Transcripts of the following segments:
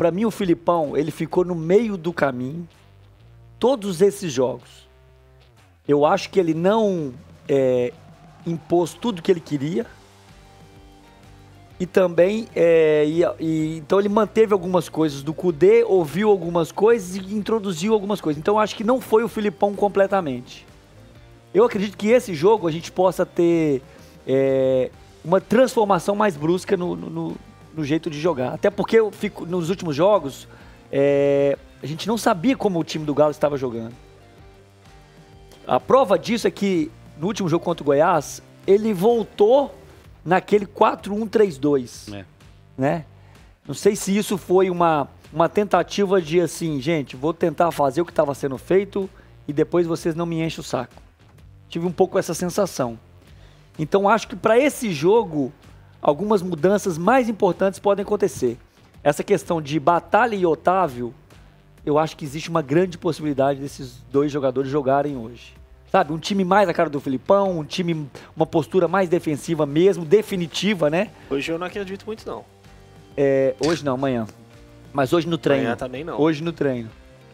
Para mim, o Filipão, ele ficou no meio do caminho todos esses jogos. Eu acho que ele não impôs tudo que ele queria. E também, então ele manteve algumas coisas do Kudê, ouviu algumas coisas e introduziu algumas coisas. Então eu acho que não foi o Filipão completamente. Eu acredito que esse jogo a gente possa ter uma transformação mais brusca no jeito de jogar. Até porque nos últimos jogos, a gente não sabia como o time do Galo estava jogando. A prova disso é que no último jogo contra o Goiás, ele voltou naquele 4-1-3-2, né? Não sei se isso foi uma tentativa de assim, gente, vou tentar fazer o que estava sendo feito e depois vocês não me enchem o saco. Tive um pouco essa sensação. Então acho que para esse jogo, algumas mudanças mais importantes podem acontecer. Essa questão de Batalha e Otávio, eu acho que existe uma grande possibilidade desses dois jogadores jogarem hoje. Sabe, um time mais a cara do Filipão, uma postura mais defensiva mesmo, definitiva, né? Hoje eu não acredito muito, não. Hoje não, amanhã. Mas hoje no treino. Amanhã também não. Hoje no treino.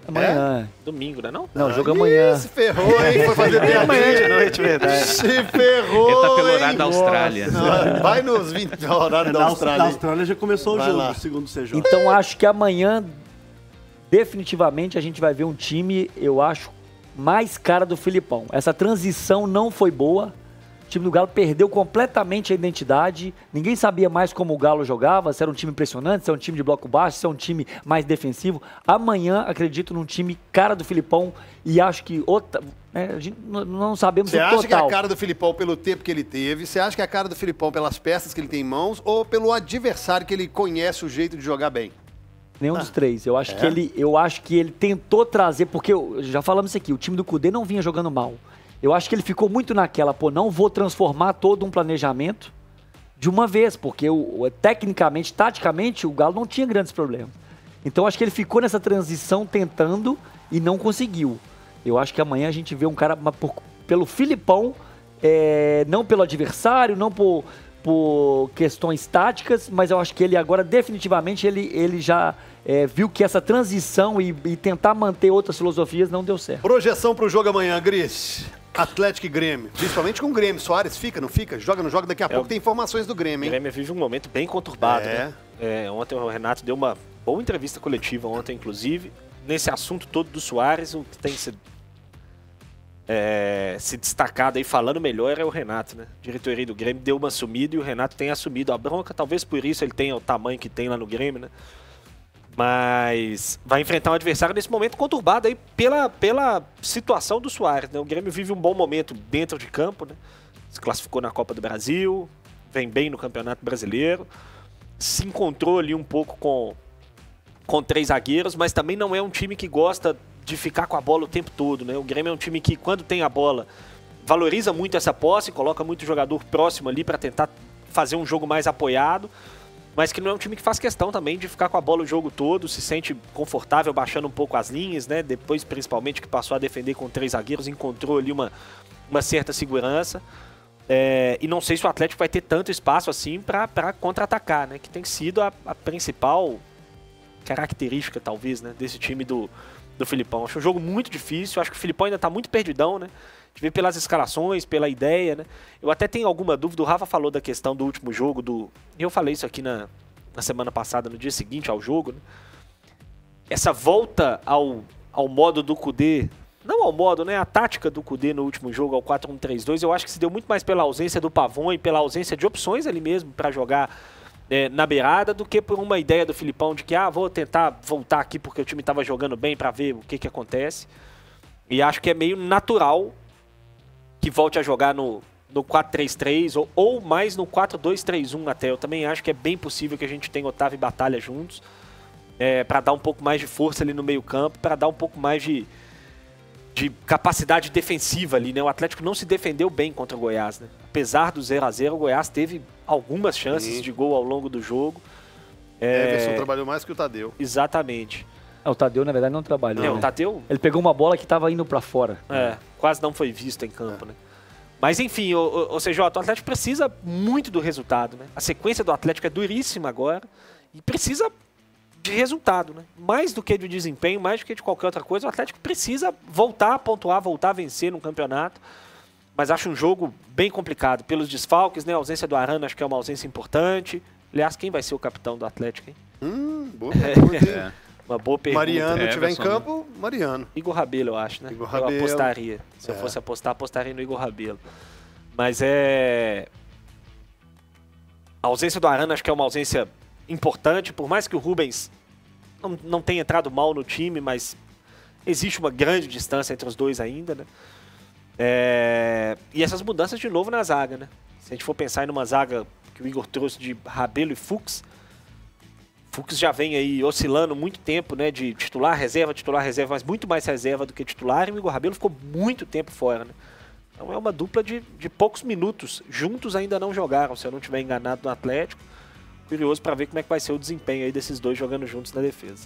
Amanhã. Domingo, né não? Não, jogo amanhã. Se ferrou, hein? Foi fazer piadinha. Amanhã de noite, verdade. Se ferrou, Ele tá pelo hein? horário da Austrália. Não, vai nos 20 horários da Austrália. Na hein? Austrália já começou o Vai jogo, lá. segundo o CJ. Então acho que amanhã, definitivamente, a gente vai ver um time, eu acho, mais cara do Filipão. Essa transição não foi boa. O time do Galo perdeu completamente a identidade. Ninguém sabia mais como o Galo jogava, se era um time impressionante, se era um time de bloco baixo, se era um time mais defensivo. Amanhã, acredito num time cara do Filipão e acho que a gente não sabemos Você o acha total. que é a cara do Filipão pelo tempo que ele teve? Você acha que é a cara do Filipão pelas peças que ele tem em mãos ou pelo adversário que ele conhece o jeito de jogar bem? Nenhum dos três. Eu acho que ele tentou trazer, porque já falamos isso aqui, o time do Kudê não vinha jogando mal. Eu acho que ele ficou muito naquela, não vou transformar todo um planejamento de uma vez, porque tecnicamente, taticamente, o Galo não tinha grandes problemas. Então acho que ele ficou nessa transição tentando e não conseguiu. Eu acho que amanhã a gente vê um cara pelo Filipão, não pelo adversário, não por questões táticas, mas eu acho que ele agora definitivamente ele já viu que essa transição e tentar manter outras filosofias não deu certo. Projeção pro jogo amanhã, Gris. Atlético e Grêmio. Principalmente com o Grêmio. Soares fica, não fica? Joga, não joga? Daqui a pouco tem informações do Grêmio, O hein? Grêmio vive um momento bem conturbado, né? Ontem o Renato deu uma boa entrevista coletiva, ontem inclusive, nesse assunto todo do Soares, o que tem se destacado aí, falando melhor, é o Renato, né? A diretoria do Grêmio deu uma sumida e o Renato tem assumido a bronca, talvez por isso ele tenha o tamanho que tem lá no Grêmio, né? Mas vai enfrentar um adversário nesse momento conturbado aí pela situação do Soares, né? O Grêmio vive um bom momento dentro de campo, né? Se classificou na Copa do Brasil, vem bem no Campeonato Brasileiro, se encontrou ali um pouco com três zagueiros, mas também não é um time que gosta de ficar com a bola o tempo todo, né? O Grêmio é um time que, quando tem a bola, valoriza muito essa posse, coloca muito jogador próximo ali para tentar fazer um jogo mais apoiado, mas que não é um time que faz questão também de ficar com a bola o jogo todo, se sente confortável baixando um pouco as linhas, né? Depois, principalmente, que passou a defender com três zagueiros, encontrou ali uma certa segurança. E não sei se o Atlético vai ter tanto espaço assim para contra-atacar, né? Que tem sido a principal característica, talvez, né? Desse time do Filipão. Acho um jogo muito difícil, acho que o Filipão ainda está muito perdidão, né? A gente vê pelas escalações, pela ideia, né? Eu até tenho alguma dúvida, o Rafa falou da questão do último jogo, eu falei isso aqui na semana passada, no dia seguinte ao jogo, né? Essa volta ao modo do Kudê, não ao modo, né? A tática do Kudê no último jogo, ao 4-1-3-2, eu acho que se deu muito mais pela ausência do Pavon e pela ausência de opções ali mesmo para jogar na beirada, do que por uma ideia do Filipão de que, vou tentar voltar aqui porque o time estava jogando bem para ver o que acontece. E acho que é meio natural que volte a jogar no 4-3-3 ou mais no 4-2-3-1 até. Eu também acho que é bem possível que a gente tenha Otávio e Batalha juntos, para dar um pouco mais de força ali no meio campo, para dar um pouco mais de capacidade defensiva ali, né? O Atlético não se defendeu bem contra o Goiás, né? Apesar do 0-0, o Goiás teve algumas chances de gol ao longo do jogo. Everson trabalhou mais que o Tadeu. Exatamente. O Tadeu, na verdade, não trabalhou. O Tadeu... Ele pegou uma bola que estava indo para fora. Quase não foi visto em campo, né? Mas, enfim, o CJ, o Atlético precisa muito do resultado, né? A sequência do Atlético é duríssima agora e precisa de resultado, né? Mais do que de desempenho, mais do que de qualquer outra coisa, o Atlético precisa voltar a pontuar, voltar a vencer no campeonato. Mas acho um jogo bem complicado. Pelos desfalques, né? A ausência do Arana acho que é uma ausência importante. Aliás, quem vai ser o capitão do Atlético, hein? Boa pergunta. Uma boa pergunta. Mariano estiver em campo, Mariano. Igor Rabelo, eu acho, né? Igor Rabelo. Eu apostaria. Se eu fosse apostar, apostaria no Igor Rabelo. Mas a ausência do Arana acho que é uma ausência importante, por mais que o Rubens não tenha entrado mal no time, mas existe uma grande distância entre os dois ainda, né? E essas mudanças de novo na zaga, né? Se a gente for pensar em uma zaga que o Igor trouxe de Rabelo e Fux já vem aí oscilando muito tempo, né? De titular, reserva, mas muito mais reserva do que titular, e o Igor Rabelo ficou muito tempo fora, né? Então é uma dupla de poucos minutos. Juntos ainda não jogaram, se eu não estiver enganado, no Atlético. Curioso para ver como é que vai ser o desempenho aí desses dois jogando juntos na defesa.